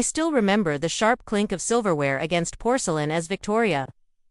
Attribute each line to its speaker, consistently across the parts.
Speaker 1: I still remember the sharp clink of silverware against porcelain as Victoria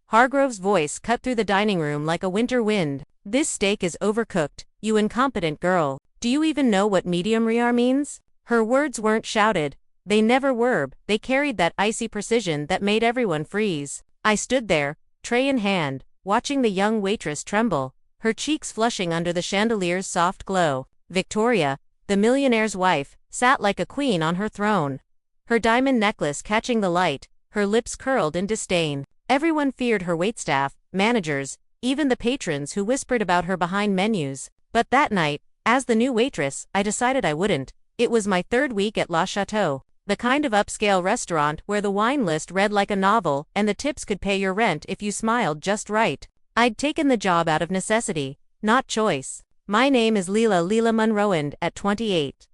Speaker 1: Hargrove's voice cut through the dining room like a winter wind. "This steak is overcooked, you incompetent girl. Do you even know what medium rare means?" Her words weren't shouted. They never were. They carried that icy precision that made everyone freeze. I stood there, tray in hand, watching the young waitress tremble, her cheeks flushing under the chandelier's soft glow. Victoria, the millionaire's wife, sat like a queen on her throne, her diamond necklace catching the light, her lips curled in disdain. Everyone feared her waitstaff, managers, even the patrons who whispered about her behind menus. But that night, as the new waitress, I decided I wouldn't. It was my third week at Le Chateau, the kind of upscale restaurant where the wine list read like a novel and the tips could pay your rent if you smiled just right. I'd taken the job out of necessity, not choice. My name is Leela Munroand at 28.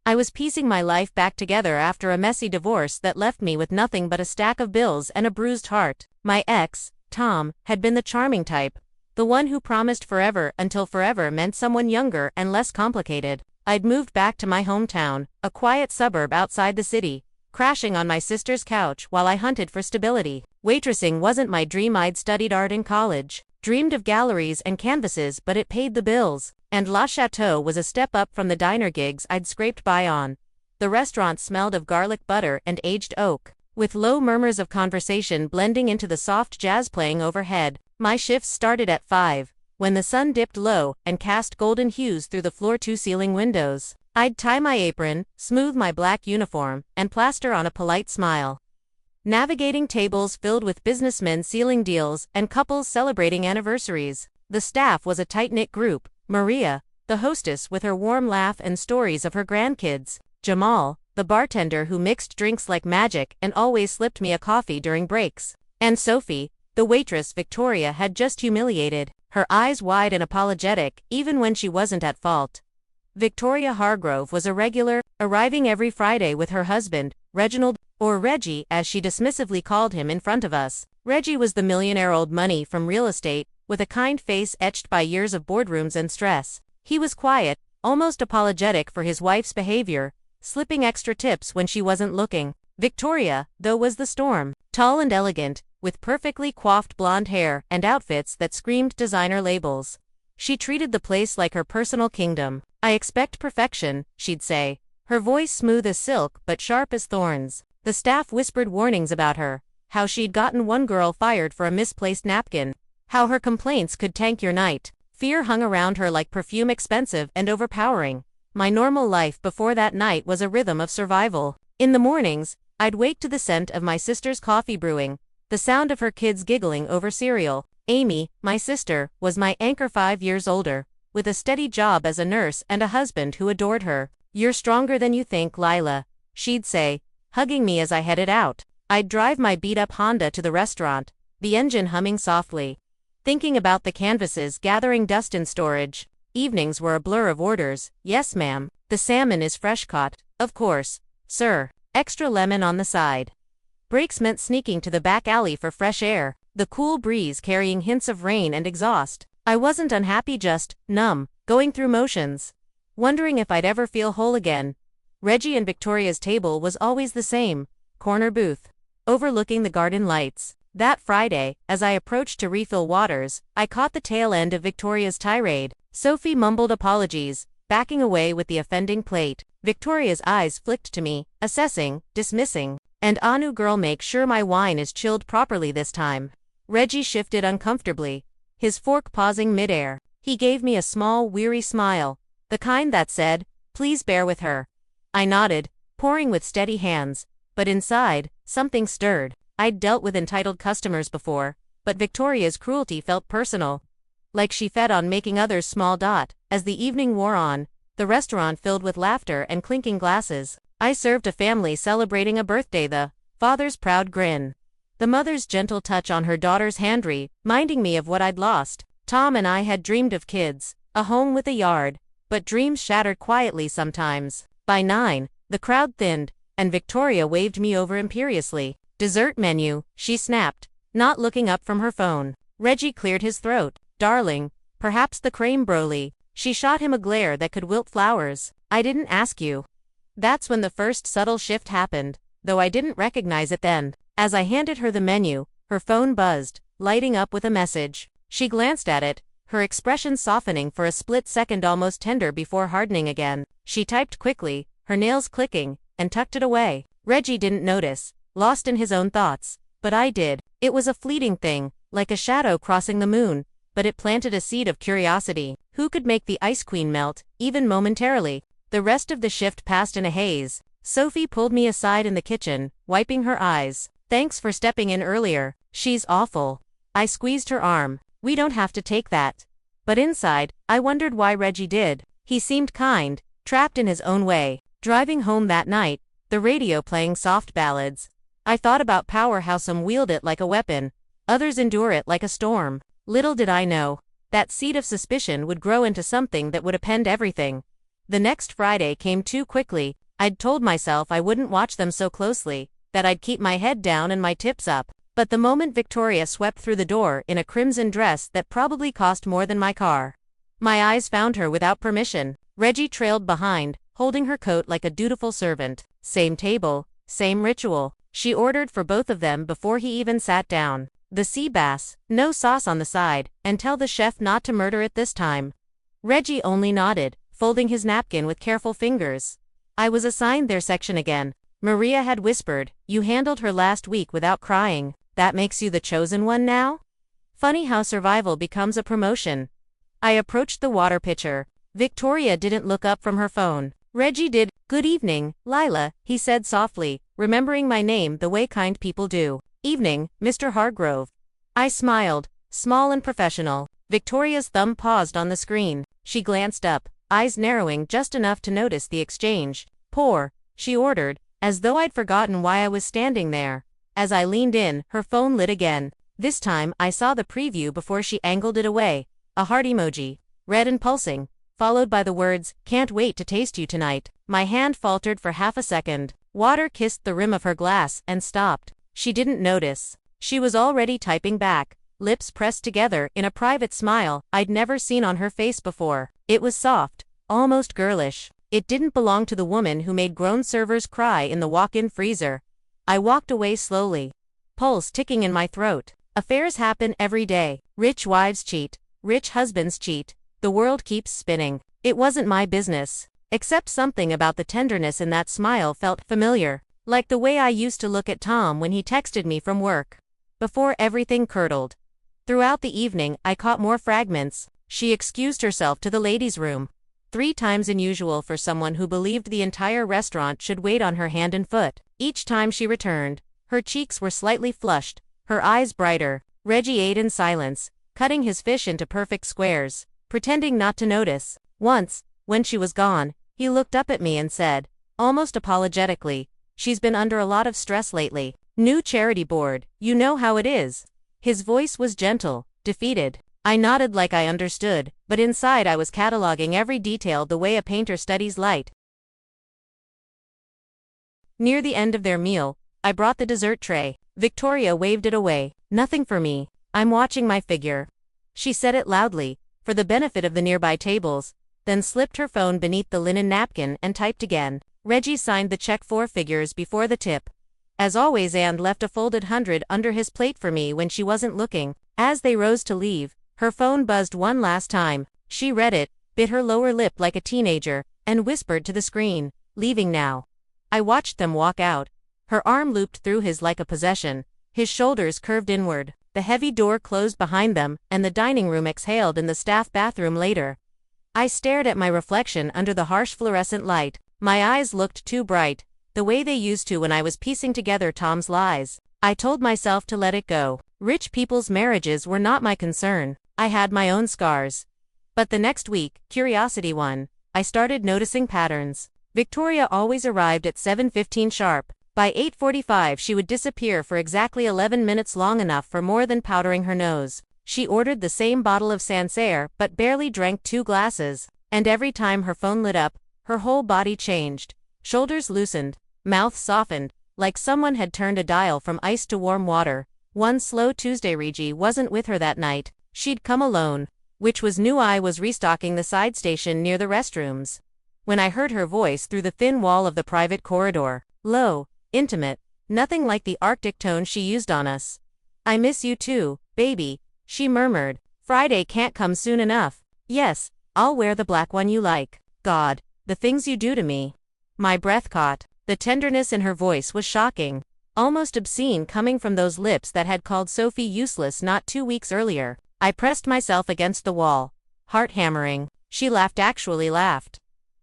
Speaker 1: I was piecing my life back together after a messy divorce that left me with nothing but a stack of bills and a bruised heart. My ex, Tom, had been the charming type, the one who promised forever until forever meant someone younger and less complicated. I'd moved back to my hometown, a quiet suburb outside the city, crashing on my sister's couch while I hunted for stability. Waitressing wasn't my dream. I'd studied art in college, dreamed of galleries and canvases, but it paid the bills. And Le Chateau was a step up from the diner gigs I'd scraped by on. The restaurant smelled of garlic butter and aged oak, with low murmurs of conversation blending into the soft jazz playing overhead. My shifts started at 5, when the sun dipped low and cast golden hues through the floor-to-ceiling windows. I'd tie my apron, smooth my black uniform, and plaster on a polite smile, navigating tables filled with businessmen sealing deals and couples celebrating anniversaries. The staff was a tight-knit group. Maria, the hostess with her warm laugh and stories of her grandkids. Jamal, the bartender who mixed drinks like magic and always slipped me a coffee during breaks. And Sophie, the waitress Victoria had just humiliated, her eyes wide and apologetic even when she wasn't at fault. Victoria Hargrove was a regular, arriving every Friday with her husband, Reginald, or Reggie as she dismissively called him in front of us. Reggie was the millionaire old money from real estate, with a kind face etched by years of boardrooms and stress. He was quiet, almost apologetic for his wife's behavior, slipping extra tips when she wasn't looking. Victoria, though, was the storm, tall and elegant, with perfectly coiffed blonde hair and outfits that screamed designer labels. She treated the place like her personal kingdom. "I expect perfection," she'd say, her voice smooth as silk but sharp as thorns. The staff whispered warnings about her, how she'd gotten one girl fired for a misplaced napkin, how her complaints could tank your night. Fear hung around her like perfume, expensive and overpowering. My normal life before that night was a rhythm of survival. In the mornings, I'd wake to the scent of my sister's coffee brewing, the sound of her kids giggling over cereal. Amy, my sister, was my anchor, 5 years older, with a steady job as a nurse and a husband who adored her. "You're stronger than you think, Lila," she'd say, hugging me as I headed out. I'd drive my beat-up Honda to the restaurant, the engine humming softly, thinking about the canvases gathering dust in storage. Evenings were a blur of orders. "Yes, ma'am. The salmon is fresh caught, of course, sir. Extra lemon on the side." Breaks meant sneaking to the back alley for fresh air, the cool breeze carrying hints of rain and exhaust. I wasn't unhappy, just numb, going through motions, wondering if I'd ever feel whole again. Reggie and Victoria's table was always the same, corner booth, overlooking the garden lights. That Friday, as I approached to refill waters, I caught the tail end of Victoria's tirade. Sophie mumbled apologies, backing away with the offending plate. Victoria's eyes flicked to me, assessing, dismissing. "And Anu girl, make sure my wine is chilled properly this time." Reggie shifted uncomfortably, his fork pausing midair. He gave me a small, weary smile, the kind that said, "Please bear with her." I nodded, pouring with steady hands, but inside, something stirred. I'd dealt with entitled customers before, but Victoria's cruelty felt personal, like she fed on making others small. As the evening wore on, the restaurant filled with laughter and clinking glasses. I served a family celebrating a birthday, the father's proud grin, the mother's gentle touch on her daughter's hand, reminding me of what I'd lost. Tom and I had dreamed of kids, a home with a yard, but dreams shattered quietly sometimes. By 9, the crowd thinned, and Victoria waved me over imperiously. "Dessert menu," she snapped, not looking up from her phone. Reggie cleared his throat. "Darling, perhaps the creme brulee." She shot him a glare that could wilt flowers. "I didn't ask you." That's when the first subtle shift happened. though I didn't recognize it then. As I handed her the menu, her phone buzzed, lighting up with a message. She glanced at it, her expression softening for a split second, almost tender before hardening again. She typed quickly, her nails clicking, and tucked it away. Reggie didn't notice, lost in his own thoughts, but I did. It was a fleeting thing, like a shadow crossing the moon, but it planted a seed of curiosity. Who could make the Ice Queen melt, even momentarily? The rest of the shift passed in a haze. Sophie pulled me aside in the kitchen, wiping her eyes. Thanks for stepping in earlier. She's awful. I squeezed her arm. We don't have to take that. But inside, I wondered why Reggie did. He seemed kind, trapped in his own way. Driving home that night, the radio playing soft ballads. I thought about power, how some wield it like a weapon, others endure it like a storm. Little did I know, that seed of suspicion would grow into something that would upend everything. The next Friday came too quickly. I'd told myself I wouldn't watch them so closely, that I'd keep my head down and my tips up. But the moment Victoria swept through the door in a crimson dress that probably cost more than my car, my eyes found her without permission. Reggie trailed behind, holding her coat like a dutiful servant. Same table, same ritual. She ordered for both of them before he even sat down. The sea bass, no sauce on the side, and tell the chef not to murder it this time. Reggie only nodded, folding his napkin with careful fingers. I was assigned their section again. Maria had whispered, "You handled her last week without crying. That makes you the chosen one now?" Funny how survival becomes a promotion. I approached the water pitcher. Victoria didn't look up from her phone. Reggie did. "Good evening, Lila," he said softly, remembering my name the way kind people do. "Evening, Mr. Hargrove." I smiled, small and professional. Victoria's thumb paused on the screen. She glanced up, eyes narrowing just enough to notice the exchange. "Pour," she ordered, as though I'd forgotten why I was standing there. As I leaned in, her phone lit again. This time, I saw the preview before she angled it away. A heart emoji, red and pulsing, followed by the words, "Can't wait to taste you tonight." My hand faltered for half a second. Water kissed the rim of her glass and stopped. She didn't notice. She was already typing back, lips pressed together in a private smile I'd never seen on her face before. It was soft, almost girlish. It didn't belong to the woman who made grown servers cry in the walk-in freezer. I walked away slowly, pulse ticking in my throat. Affairs happen every day. Rich wives cheat. Rich husbands cheat. The world keeps spinning. It wasn't my business. Except something about the tenderness in that smile felt familiar. Like the way I used to look at Tom when he texted me from work. Before everything curdled. Throughout the evening, I caught more fragments. She excused herself to the ladies' room. 3 times unusual for someone who believed the entire restaurant should wait on her hand and foot. Each time she returned, her cheeks were slightly flushed, her eyes brighter. Reggie ate in silence, cutting his fish into perfect squares, pretending not to notice. Once, when she was gone, he looked up at me and said, almost apologetically, "She's been under a lot of stress lately. New charity board, you know how it is." His voice was gentle, defeated. I nodded like I understood, but inside I was cataloging every detail the way a painter studies light. Near the end of their meal, I brought the dessert tray. Victoria waved it away. "Nothing for me. I'm watching my figure." She said it loudly, for the benefit of the nearby tables, then slipped her phone beneath the linen napkin and typed again. Reggie signed the check 4 figures before the tip. As always, and left a folded 100 under his plate for me when she wasn't looking. As they rose to leave, her phone buzzed one last time. She read it, bit her lower lip like a teenager, and whispered to the screen, "Leaving now." I watched them walk out. Her arm looped through his like a possession. His shoulders curved inward. The heavy door closed behind them, and the dining room exhaled in the staff bathroom later. I stared at my reflection under the harsh fluorescent light. My eyes looked too bright, the way they used to when I was piecing together Tom's lies. I told myself to let it go. Rich people's marriages were not my concern. I had my own scars. But the next week, curiosity won. I started noticing patterns. Victoria always arrived at 7:15 sharp. By 8:45 she would disappear for exactly 11 minutes, long enough for more than powdering her nose. She ordered the same bottle of Sancerre but barely drank 2 glasses. And every time her phone lit up, her whole body changed. Shoulders loosened, mouth softened, like someone had turned a dial from ice to warm water. One slow Tuesday, Reggie wasn't with her that night. She'd come alone, which was new. I was restocking the side station near the restrooms when I heard her voice through the thin wall of the private corridor. Low, intimate, nothing like the Arctic tone she used on us. I miss you too, baby, she murmured. Friday can't come soon enough. Yes, I'll wear the black one you like. God, the things you do to me. My breath caught. The tenderness in her voice was shocking, almost obscene coming from those lips that had called Sophie useless not 2 weeks earlier. I pressed myself against the wall, heart hammering. She actually laughed.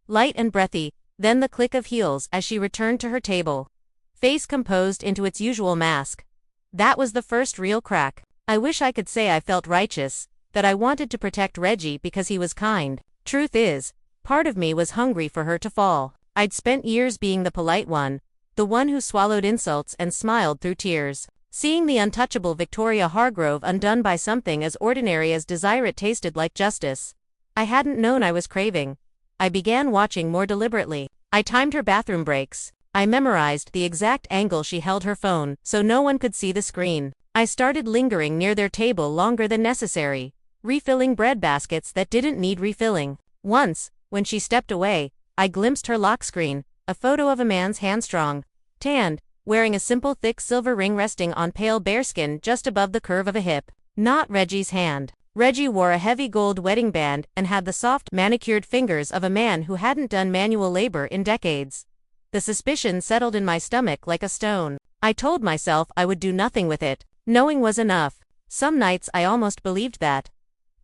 Speaker 1: Light and breathy, then the click of heels as she returned to her table. Face composed into its usual mask. That was the first real crack. I wish I could say I felt righteous, that I wanted to protect Reggie because he was kind. Truth is, part of me was hungry for her to fall. I'd spent years being the polite one, the one who swallowed insults and smiled through tears. Seeing the untouchable Victoria Hargrove undone by something as ordinary as desire, it tasted like justice. I hadn't known I was craving. I began watching more deliberately. I timed her bathroom breaks. I memorized the exact angle she held her phone so no one could see the screen. I started lingering near their table longer than necessary, refilling bread baskets that didn't need refilling. Once, when she stepped away, I glimpsed her lock screen, a photo of a man's hand strong, tanned, wearing a simple thick silver ring resting on pale bearskin just above the curve of a hip. Not Reggie's hand. Reggie wore a heavy gold wedding band and had the soft, manicured fingers of a man who hadn't done manual labor in decades. The suspicion settled in my stomach like a stone. I told myself I would do nothing with it. Knowing was enough. Some nights I almost believed that.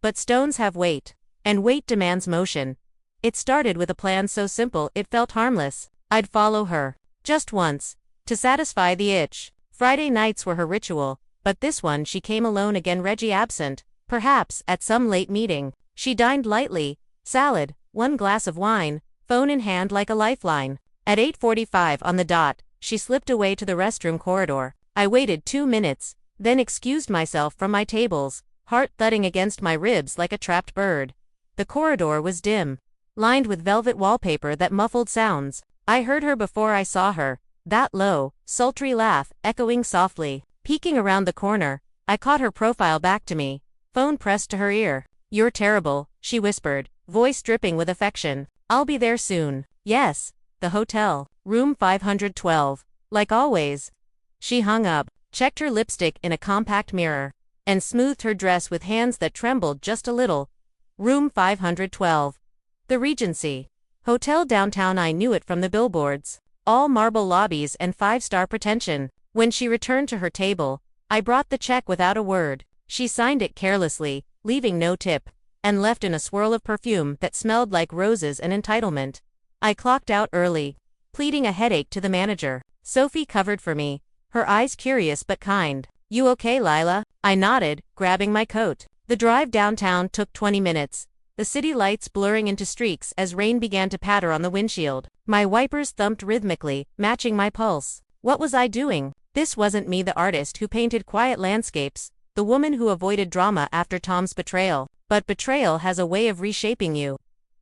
Speaker 1: But stones have weight. And weight demands motion. It started with a plan so simple it felt harmless. I'd follow her. Just once. To satisfy the itch. Friday nights were her ritual, but this one she came alone again, Reggie absent. Perhaps at some late meeting. She dined lightly, salad, 1 glass of wine, phone in hand like a lifeline. At 8:45 on the dot, she slipped away to the restroom corridor. I waited 2 minutes, then excused myself from my tables, heart thudding against my ribs like a trapped bird. The corridor was dim, lined with velvet wallpaper that muffled sounds. I heard her before I saw her, that low, sultry laugh echoing softly. Peeking around the corner, I caught her profile back to me, phone pressed to her ear. "You're terrible," she whispered, voice dripping with affection. "I'll be there soon." "Yes, the hotel, room 512. Like always." She hung up, checked her lipstick in a compact mirror, and smoothed her dress with hands that trembled just a little. Room 512. The Regency. Hotel downtown. I knew it from the billboards. All marble lobbies and 5-star pretension. When she returned to her table, I brought the check without a word. She signed it carelessly, leaving no tip, and left in a swirl of perfume that smelled like roses and entitlement. I clocked out early, pleading a headache to the manager. Sophie covered for me, her eyes curious but kind. "You okay, Lila?" I nodded, grabbing my coat. The drive downtown took 20 minutes, the city lights blurring into streaks as rain began to patter on the windshield. My wipers thumped rhythmically, matching my pulse. What was I doing? This wasn't me, the artist who painted quiet landscapes, the woman who avoided drama after Tom's betrayal. But betrayal has a way of reshaping you,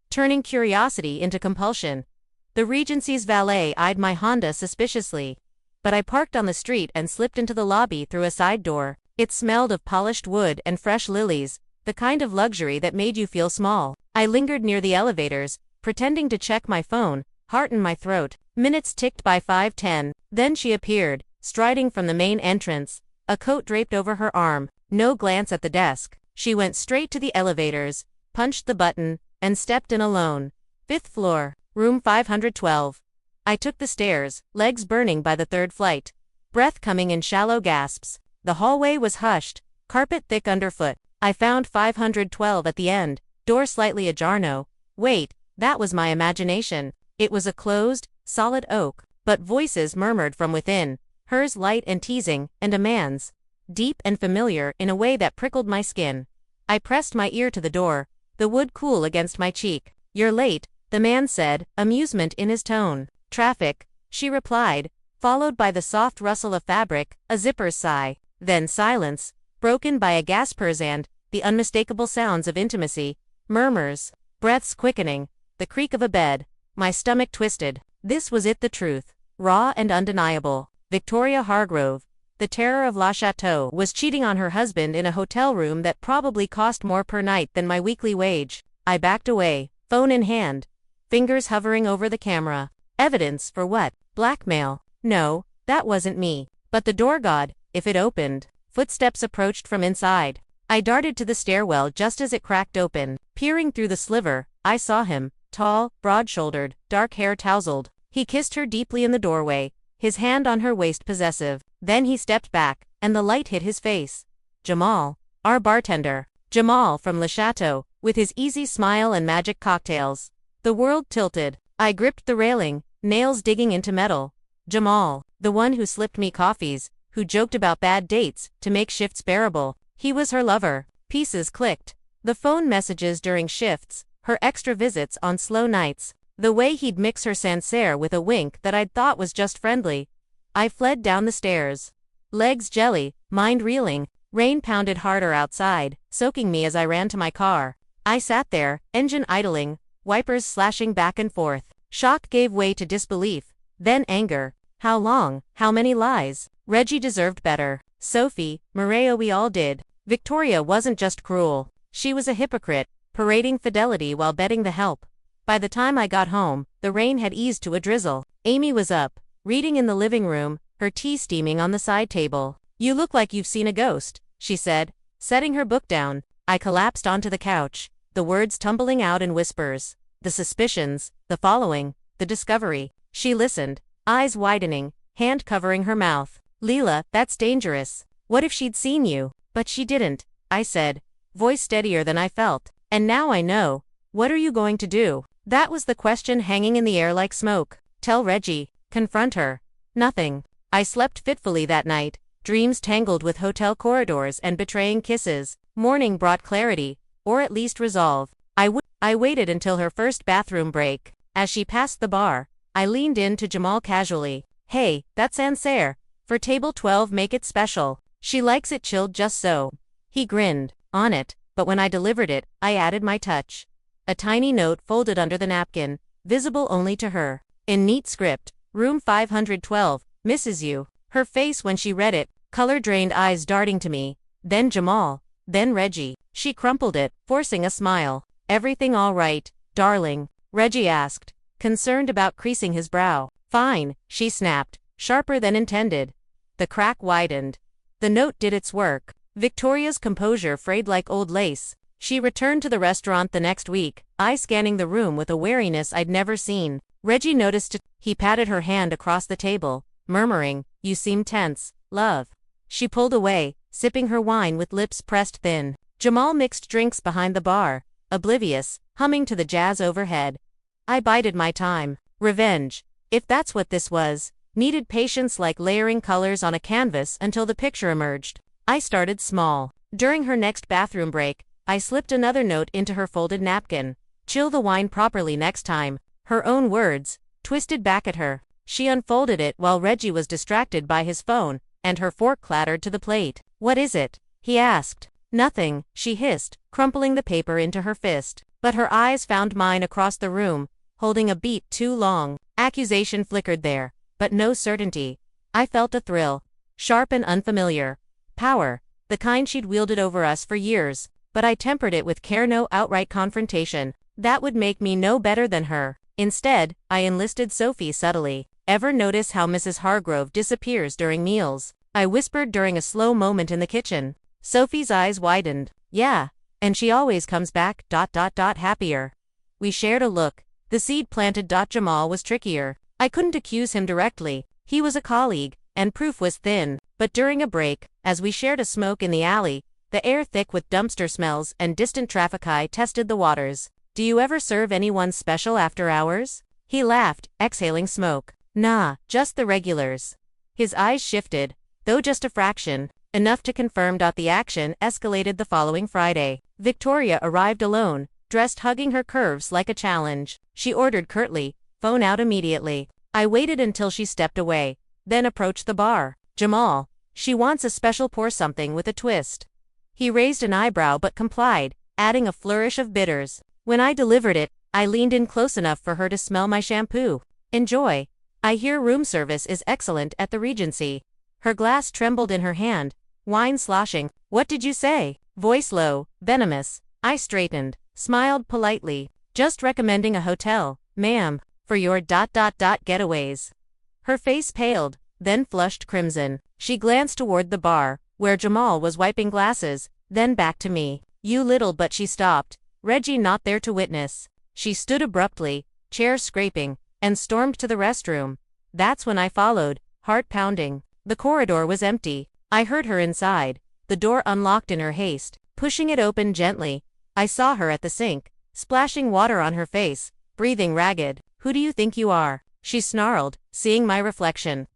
Speaker 1: turning curiosity into compulsion. The Regency's valet eyed my Honda suspiciously, but I parked on the street and slipped into the lobby through a side door. It smelled of polished wood and fresh lilies, the kind of luxury that made you feel small. I lingered near the elevators, pretending to check my phone, heart in my throat. Minutes ticked by 5:10, then she appeared, striding from the main entrance, a coat draped over her arm. No glance at the desk. She went straight to the elevators, punched the button, and stepped in alone. 5th floor, room 512. I took the stairs, legs burning by the 3rd flight, breath coming in shallow gasps. The hallway was hushed, carpet thick underfoot. I found 512 at the end, door slightly ajar. No, wait, that was my imagination. It was a closed, solid oak, but voices murmured from within, hers light and teasing, and a man's, deep and familiar in a way that prickled my skin. I pressed my ear to the door, the wood cool against my cheek. "You're late," the man said, amusement in his tone. "Traffic," she replied, followed by the soft rustle of fabric, a zipper's sigh. Then silence, broken by a gasper's and the unmistakable sounds of intimacy, murmurs, breaths quickening, the creak of a bed. My stomach twisted. This was it, the truth, raw and undeniable. Victoria Hargrove, the terror of La Chateau, was cheating on her husband in a hotel room that probably cost more per night than my weekly wage. I backed away, phone in hand, fingers hovering over the camera. Evidence for what? Blackmail? No, That wasn't me. But the door, God, if it opened. Footsteps approached from inside. I darted to the stairwell just as it cracked open. Peering through the sliver, I saw him, tall, broad-shouldered, dark hair tousled. He kissed her deeply in the doorway, his hand on her waist possessive. Then he stepped back, and the light hit his face. Jamal. Our bartender. Jamal from Le Chateau, with his easy smile and magic cocktails. The world tilted. I gripped the railing, nails digging into metal. Jamal. The one who slipped me coffees, who joked about bad dates, to make shifts bearable. He was her lover. Pieces clicked. The phone messages during shifts, her extra visits on slow nights, the way he'd mix her Sancerre with a wink that I'd thought was just friendly. I fled down the stairs. Legs jelly, mind reeling, rain pounded harder outside, soaking me as I ran to my car. I sat there, engine idling, wipers slashing back and forth. Shock gave way to disbelief, then anger. How long? How many lies? Reggie deserved better. Sophie, Maria, we all did. Victoria wasn't just cruel. She was a hypocrite, parading fidelity while betting the help. By the time I got home, the rain had eased to a drizzle. Amy was up, reading in the living room, her tea steaming on the side table. You look like you've seen a ghost, she said, setting her book down. I collapsed onto the couch, the words tumbling out in whispers. The suspicions, the following, the discovery. She listened, eyes widening, hand covering her mouth. Leela, that's dangerous. What if she'd seen you? But she didn't, I said, voice steadier than I felt. And now I know. What are you going to do? That was the question hanging in the air like smoke. Tell Reggie. Confront her. Nothing. I slept fitfully that night, dreams tangled with hotel corridors and betraying kisses. Morning brought clarity, or at least resolve. I waited until her first bathroom break. As she passed the bar, I leaned in to Jamal casually. Hey, that's Sancerre. For table 12, make it special. She likes it chilled just so. He grinned. On it, but when I delivered it, I added my touch. A tiny note folded under the napkin, visible only to her. In neat script, room 512, misses you. Her face when she read it, color-drained eyes darting to me. Then Jamal. Then Reggie. She crumpled it, forcing a smile. Everything all right, darling? Reggie asked, concerned about creasing his brow. Fine, she snapped, sharper than intended. The crack widened. The note did its work. Victoria's composure frayed like old lace. She returned to the restaurant the next week, eye scanning the room with a wariness I'd never seen. Reggie noticed it. He patted her hand across the table, murmuring, You seem tense, love. She pulled away, sipping her wine with lips pressed thin. Jamal mixed drinks behind the bar, oblivious, humming to the jazz overhead. I bided my time. Revenge, if that's what this was, needed patience like layering colors on a canvas until the picture emerged. I started small. During her next bathroom break, I slipped another note into her folded napkin. Chill the wine properly next time. Her own words, twisted back at her. She unfolded it while Reggie was distracted by his phone, and her fork clattered to the plate. What is it? He asked. Nothing, she hissed, crumpling the paper into her fist. But her eyes found mine across the room, holding a beat too long. Accusation flickered there, but no certainty. I felt a thrill, sharp and unfamiliar. Power, the kind she'd wielded over us for years, but I tempered it with care, no outright confrontation. That would make me no better than her. Instead, I enlisted Sophie subtly. Ever notice how Mrs. Hargrove disappears during meals? I whispered during a slow moment in the kitchen. Sophie's eyes widened. Yeah, and she always comes back, happier. We shared a look. The seed planted. Jamal was trickier. I couldn't accuse him directly. He was a colleague, and proof was thin. But during a break, as we shared a smoke in the alley, the air thick with dumpster smells and distant traffic, I tested the waters. Do you ever serve anyone special after hours? He laughed, exhaling smoke. Nah, just the regulars. His eyes shifted, though just a fraction, enough to confirm. The action escalated the following Friday. Victoria arrived alone, dressed hugging her curves like a challenge. She ordered curtly, phone out immediately. I waited until she stepped away, then approached the bar. Jamal, she wants a special pour something with a twist. He raised an eyebrow but complied, adding a flourish of bitters. When I delivered it, I leaned in close enough for her to smell my shampoo. Enjoy. I hear room service is excellent at the Regency. Her glass trembled in her hand, wine sloshing. What did you say? Voice low, venomous. I straightened, smiled politely. Just recommending a hotel, ma'am, for your getaways. Her face paled, then flushed crimson. She glanced toward the bar, where Jamal was wiping glasses, then back to me. You little, but she stopped. Reggie not there to witness. She stood abruptly, chair scraping, and stormed to the restroom. That's when I followed, heart pounding. The corridor was empty. I heard her inside. The door unlocked in her haste, pushing it open gently. I saw her at the sink, splashing water on her face, breathing ragged. Who do you think you are? She snarled, seeing my reflection.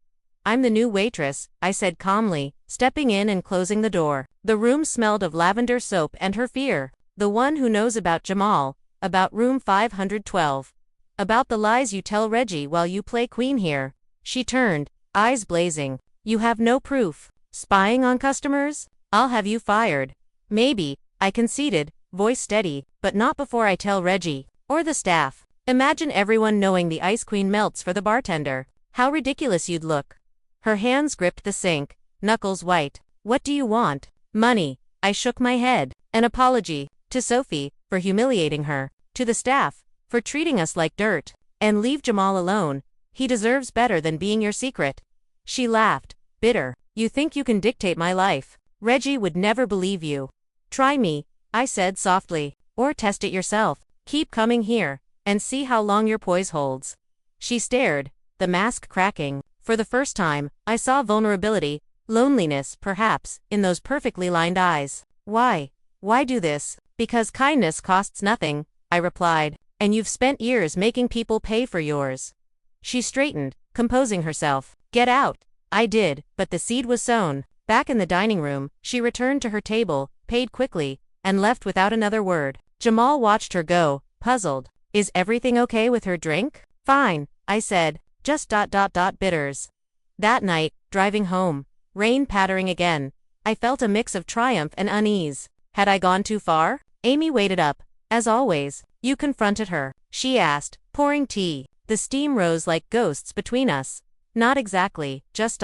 Speaker 1: I'm the new waitress, I said calmly, stepping in and closing the door. The room smelled of lavender soap and her fear. The one who knows about Jamal, about room 512. About the lies you tell Reggie while you play queen here. She turned, eyes blazing. You have no proof. Spying on customers? I'll have you fired. Maybe, I conceded, voice steady, but not before I tell Reggie. Or the staff. Imagine everyone knowing the ice queen melts for the bartender. How ridiculous you'd look. Her hands gripped the sink, knuckles white. What do you want? Money. I shook my head. An apology. To Sophie, for humiliating her. To the staff, for treating us like dirt. And leave Jamal alone. He deserves better than being your secret. She laughed, bitter. You think you can dictate my life. Reggie would never believe you. Try me, I said softly. Or test it yourself. Keep coming here, and see how long your poise holds. She stared, the mask cracking. For the first time, I saw vulnerability, loneliness, perhaps, in those perfectly lined eyes. Why? Why do this? Because kindness costs nothing, I replied, and you've spent years making people pay for yours. She straightened, composing herself. Get out. I did, but the seed was sown. Back in the dining room, she returned to her table, paid quickly, and left without another word. Jamal watched her go, puzzled. Is everything okay with her drink? Fine, I said, just ... bitters. That night, driving home, rain pattering again, I felt a mix of triumph and unease. Had I gone too far? Amy waited up, as always. You confronted her, she asked, pouring tea. The steam rose like ghosts between us. Not exactly, just ...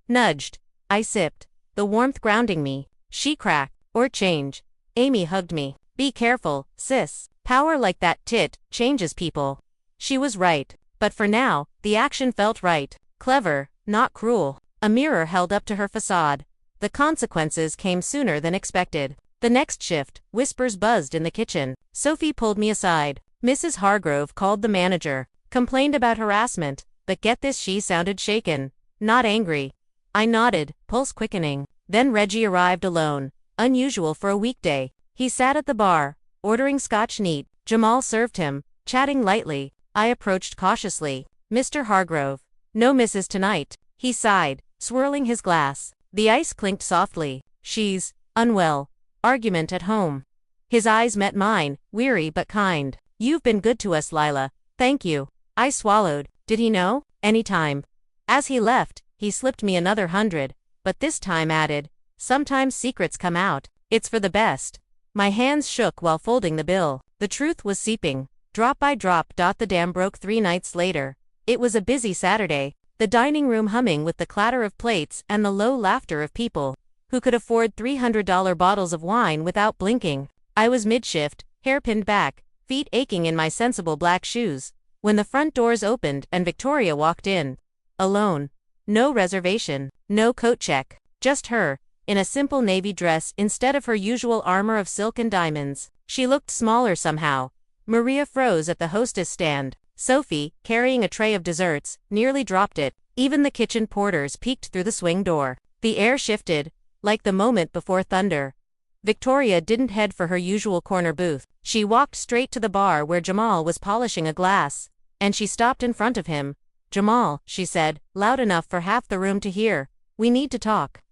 Speaker 1: Nudged. I sipped, the warmth grounding me. She cracked, or change. Amy hugged me. Be careful, sis. Power like that tit changes people. She was right, but for now, the action felt right. Clever, not cruel. A mirror held up to her facade. The consequences came sooner than expected. The next shift, whispers buzzed in the kitchen. Sophie pulled me aside. Mrs. Hargrove called the manager, complained about harassment, but get this, she sounded shaken, not angry. I nodded, pulse quickening. Then Reggie arrived alone, unusual for a weekday. He sat at the bar, ordering scotch neat. Jamal served him, chatting lightly. I approached cautiously. Mr. Hargrove. No misses tonight. He sighed, swirling his glass. The ice clinked softly. She's unwell. Argument at home. His eyes met mine, weary but kind. You've been good to us, Lila. Thank you. I swallowed. Did he know? Anytime. As he left, he slipped me another 100, but this time added, sometimes secrets come out. It's for the best. My hands shook while folding the bill. The truth was seeping, drop by drop. The dam broke 3 nights later. It was a busy Saturday, the dining room humming with the clatter of plates and the low laughter of people who could afford $300 bottles of wine without blinking. I was mid-shift, hair pinned back, feet aching in my sensible black shoes, when the front doors opened and Victoria walked in. Alone. No reservation, no coat check, just her, in a simple navy dress instead of her usual armor of silk and diamonds. She looked smaller somehow. Maria froze at the hostess stand. Sophie, carrying a tray of desserts, nearly dropped it. Even the kitchen porters peeked through the swing door. The air shifted, like the moment before thunder. Victoria didn't head for her usual corner booth. She walked straight to the bar where Jamal was polishing a glass. And she stopped in front of him. Jamal, she said, loud enough for half the room to hear. We need to talk.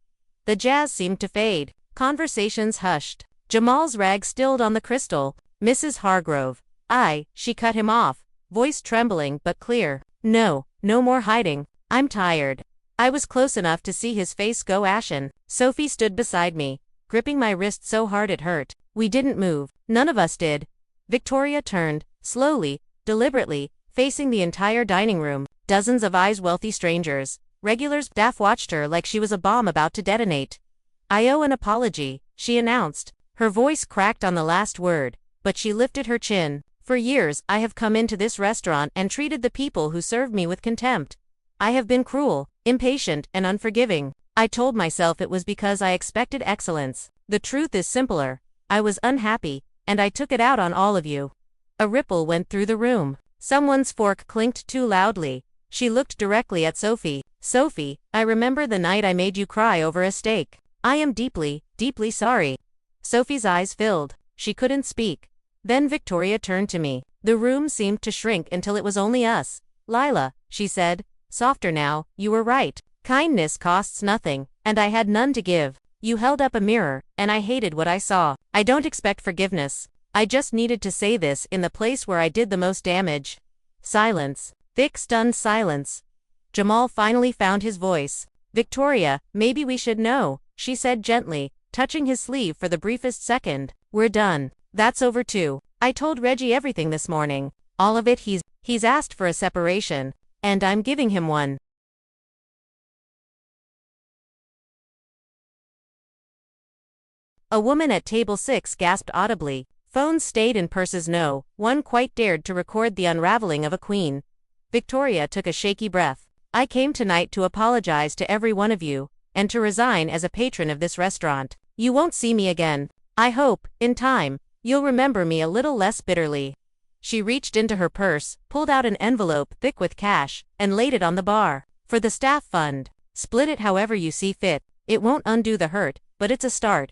Speaker 1: The jazz seemed to fade. Conversations hushed. Jamal's rag stilled on the crystal. Mrs. Hargrove. She cut him off, voice trembling but clear. No more hiding. I'm tired. I was close enough to see his face go ashen. Sophie stood beside me, gripping my wrist so hard it hurt. We didn't move. None of us did. Victoria turned, slowly, deliberately, facing the entire dining room. Dozens of eyes, wealthy strangers. Regulars. Staff watched her like she was a bomb about to detonate. I owe an apology, she announced. Her voice cracked on the last word, but she lifted her chin. For years, I have come into this restaurant and treated the people who served me with contempt. I have been cruel, impatient, and unforgiving. I told myself it was because I expected excellence. The truth is simpler. I was unhappy, and I took it out on all of you. A ripple went through the room. Someone's fork clinked too loudly. She looked directly at Sophie. Sophie, I remember the night I made you cry over a steak. I am deeply, deeply sorry. Sophie's eyes filled. She couldn't speak. Then Victoria turned to me. The room seemed to shrink until it was only us. Lila, she said, softer now, you were right. Kindness costs nothing, and I had none to give. You held up a mirror, and I hated what I saw. I don't expect forgiveness. I just needed to say this in the place where I did the most damage. Silence. Thick, stunned silence. Jamal finally found his voice. Victoria, maybe we should know, she said gently, touching his sleeve for the briefest second. We're done. That's over too. I told Reggie everything this morning. All of it. He's asked for a separation, and I'm giving him one. A woman at table 6 gasped audibly. Phones stayed in purses. No one quite dared to record the unraveling of a queen. Victoria took a shaky breath. I came tonight to apologize to every one of you, and to resign as a patron of this restaurant. You won't see me again. I hope, in time, you'll remember me a little less bitterly. She reached into her purse, pulled out an envelope thick with cash, and laid it on the bar. For the staff fund. Split it however you see fit. It won't undo the hurt, but it's a start.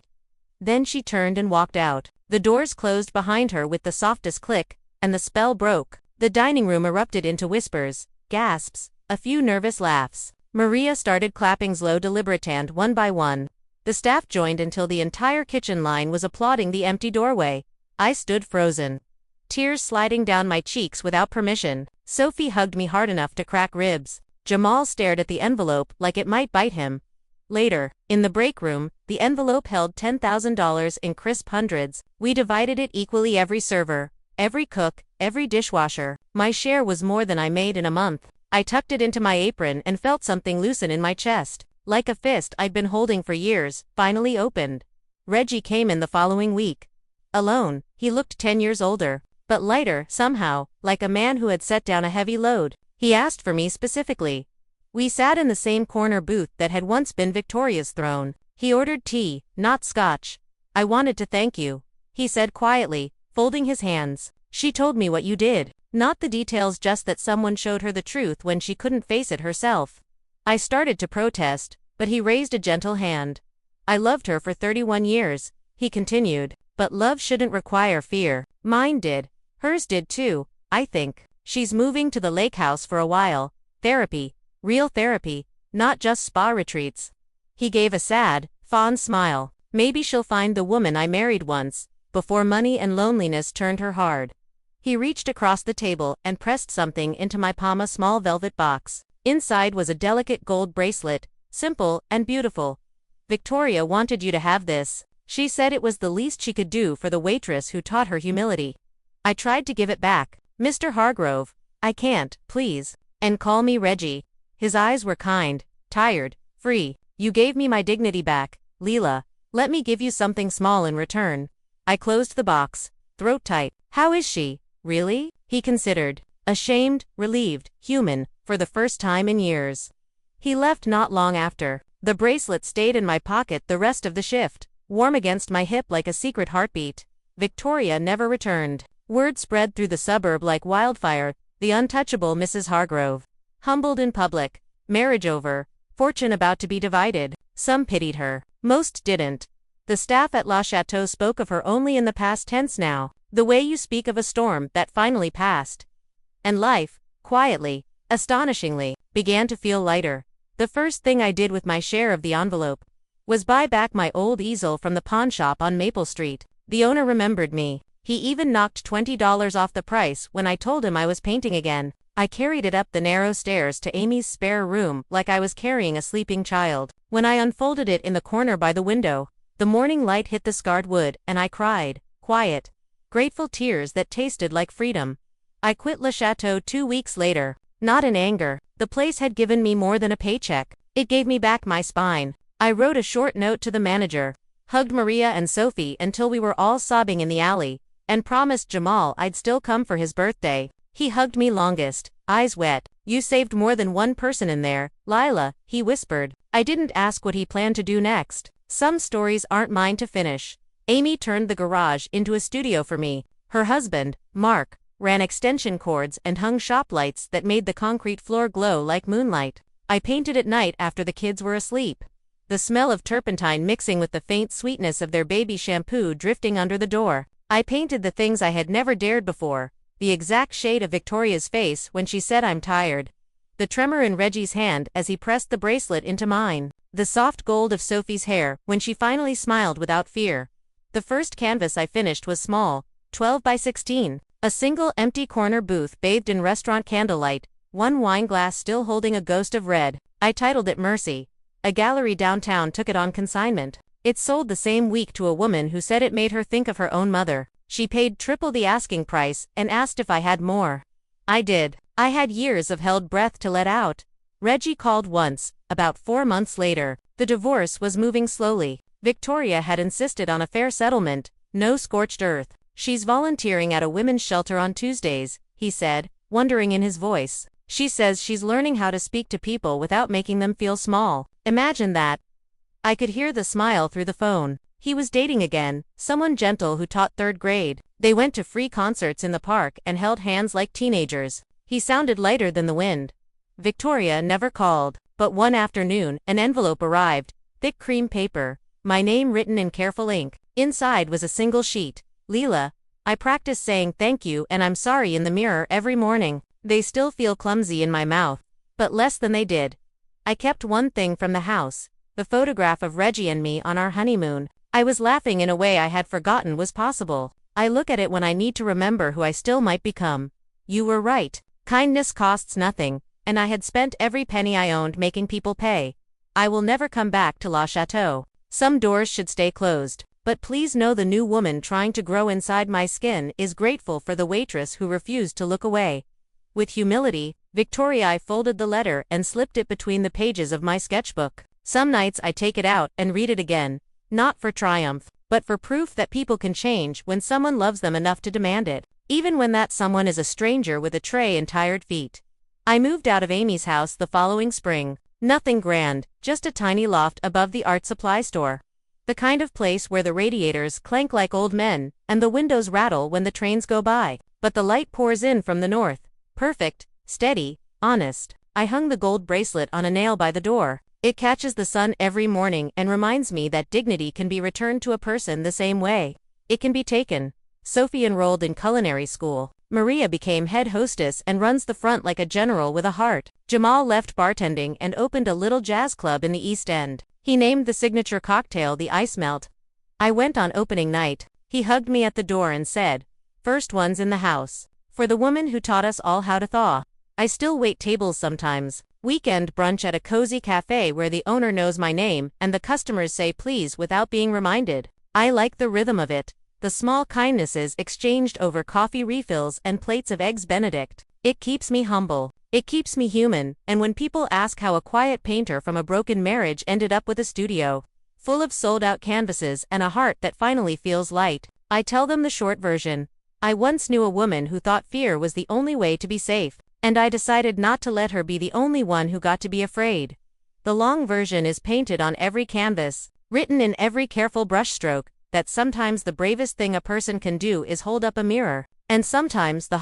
Speaker 1: Then she turned and walked out. The doors closed behind her with the softest click, and the spell broke. The dining room erupted into whispers, gasps, a few nervous laughs. Maria started clapping slow deliberate one by one. The staff joined until the entire kitchen line was applauding the empty doorway. I stood frozen. Tears sliding down my cheeks without permission. Sophie hugged me hard enough to crack ribs. Jamal stared at the envelope like it might bite him. Later, in the break room, the envelope held $10,000 in crisp hundreds. We divided it equally, every server, every cook, every dishwasher. My share was more than I made in a month. I tucked it into my apron and felt something loosen in my chest. Like a fist I'd been holding for years, finally opened. Reggie came in the following week. Alone, he looked 10 years older, but lighter, somehow, like a man who had set down a heavy load. He asked for me specifically. We sat in the same corner booth that had once been Victoria's throne. He ordered tea, not scotch. I wanted to thank you, he said quietly, folding his hands. She told me what you did. Not the details, just that someone showed her the truth when she couldn't face it herself. I started to protest, but he raised a gentle hand. I loved her for 31 years, he continued, but love shouldn't require fear. Mine did. Hers did too, I think. She's moving to the lake house for a while. Therapy. Real therapy, not just spa retreats. He gave a sad, fond smile. Maybe she'll find the woman I married once, before money and loneliness turned her hard. He reached across the table and pressed something into my palm, a small velvet box. Inside was a delicate gold bracelet, simple and beautiful. Victoria wanted you to have this. She said it was the least she could do for the waitress who taught her humility. I tried to give it back. Mr. Hargrove, I can't, please. And call me Reggie. His eyes were kind, tired, free. You gave me my dignity back, Leela. Let me give you something small in return. I closed the box, throat tight. How is she, really? He considered. Ashamed, relieved, human, for the first time in years. He left not long after. The bracelet stayed in my pocket the rest of the shift, warm against my hip like a secret heartbeat. Victoria never returned. Word spread through the suburb like wildfire, the untouchable Mrs. Hargrove. Humbled in public, marriage over, fortune about to be divided. Some pitied her, most didn't. The staff at La Chateau spoke of her only in the past tense now, the way you speak of a storm that finally passed. And life, quietly, astonishingly, began to feel lighter. The first thing I did with my share of the envelope was buy back my old easel from the pawn shop on Maple Street. The owner remembered me. He even knocked $20 off the price when I told him I was painting again. I carried it up the narrow stairs to Amy's spare room like I was carrying a sleeping child. When I unfolded it in the corner by the window, the morning light hit the scarred wood, and I cried, quiet, grateful tears that tasted like freedom. I quit Le Chateau 2 weeks later, not in anger. The place had given me more than a paycheck. It gave me back my spine. I wrote a short note to the manager, hugged Maria and Sophie until we were all sobbing in the alley, and promised Jamal I'd still come for his birthday. He hugged me longest, eyes wet, You saved more than one person in there, Lila, he whispered. I didn't ask what he planned to do next. Some stories aren't mine to finish. Amy turned the garage into a studio for me. Her husband, Mark, ran extension cords and hung shop lights that made the concrete floor glow like moonlight. I painted at night after the kids were asleep. The smell of turpentine mixing with the faint sweetness of their baby shampoo drifting under the door. I painted the things I had never dared before. The exact shade of Victoria's face when she said I'm tired. The tremor in Reggie's hand as he pressed the bracelet into mine. The soft gold of Sophie's hair when she finally smiled without fear. The first canvas I finished was small, 12 by 16. A single empty corner booth bathed in restaurant candlelight, one wine glass still holding a ghost of red. I titled it Mercy. A gallery downtown took it on consignment. It sold the same week to a woman who said it made her think of her own mother. She paid triple the asking price and asked if I had more. I did. I had years of held breath to let out. Reggie called once, about 4 months later. The divorce was moving slowly. Victoria had insisted on a fair settlement, no scorched earth. She's volunteering at a women's shelter on Tuesdays, he said, wondering in his voice. She says she's learning how to speak to people without making them feel small. Imagine that. I could hear the smile through the phone. He was dating again, someone gentle who taught 3rd grade. They went to free concerts in the park and held hands like teenagers. He sounded lighter than the wind. Victoria never called, but one afternoon, an envelope arrived, thick cream paper, my name written in careful ink. Inside was a single sheet. Leela, I practice saying thank you and I'm sorry in the mirror every morning. They still feel clumsy in my mouth, but less than they did. I kept one thing from the house, the photograph of Reggie and me on our honeymoon. I was laughing in a way I had forgotten was possible. I look at it when I need to remember who I still might become. You were right. Kindness costs nothing, and I had spent every penny I owned making people pay. I will never come back to La Chateau. Some doors should stay closed, but please know the new woman trying to grow inside my skin is grateful for the waitress who refused to look away. With humility, Victoria folded the letter and slipped it between the pages of my sketchbook. Some nights I take it out and read it again, not for triumph, but for proof that people can change when someone loves them enough to demand it, even when that someone is a stranger with a tray and tired feet. I moved out of Amy's house the following spring. Nothing grand, just a tiny loft above the art supply store. The kind of place where the radiators clank like old men, and the windows rattle when the trains go by, but the light pours in from the north. Perfect, steady, honest. I hung the gold bracelet on a nail by the door. It catches the sun every morning and reminds me that dignity can be returned to a person the same way it can be taken. Sophie enrolled in culinary school. Maria became head hostess and runs the front like a general with a heart. Jamal left bartending and opened a little jazz club in the East End. He named the signature cocktail the Ice Melt. I went on opening night. He hugged me at the door and said, "First one's in the house." For the woman who taught us all how to thaw. I still wait tables sometimes. Weekend brunch at a cozy cafe where the owner knows my name and the customers say please without being reminded. I like the rhythm of it. The small kindnesses exchanged over coffee refills and plates of eggs Benedict. It keeps me humble. It keeps me human, and when people ask how a quiet painter from a broken marriage ended up with a studio full of sold-out canvases and a heart that finally feels light, I tell them the short version. I once knew a woman who thought fear was the only way to be safe, and I decided not to let her be the only one who got to be afraid. The long version is painted on every canvas, written in every careful brushstroke, that sometimes the bravest thing a person can do is hold up a mirror, and sometimes the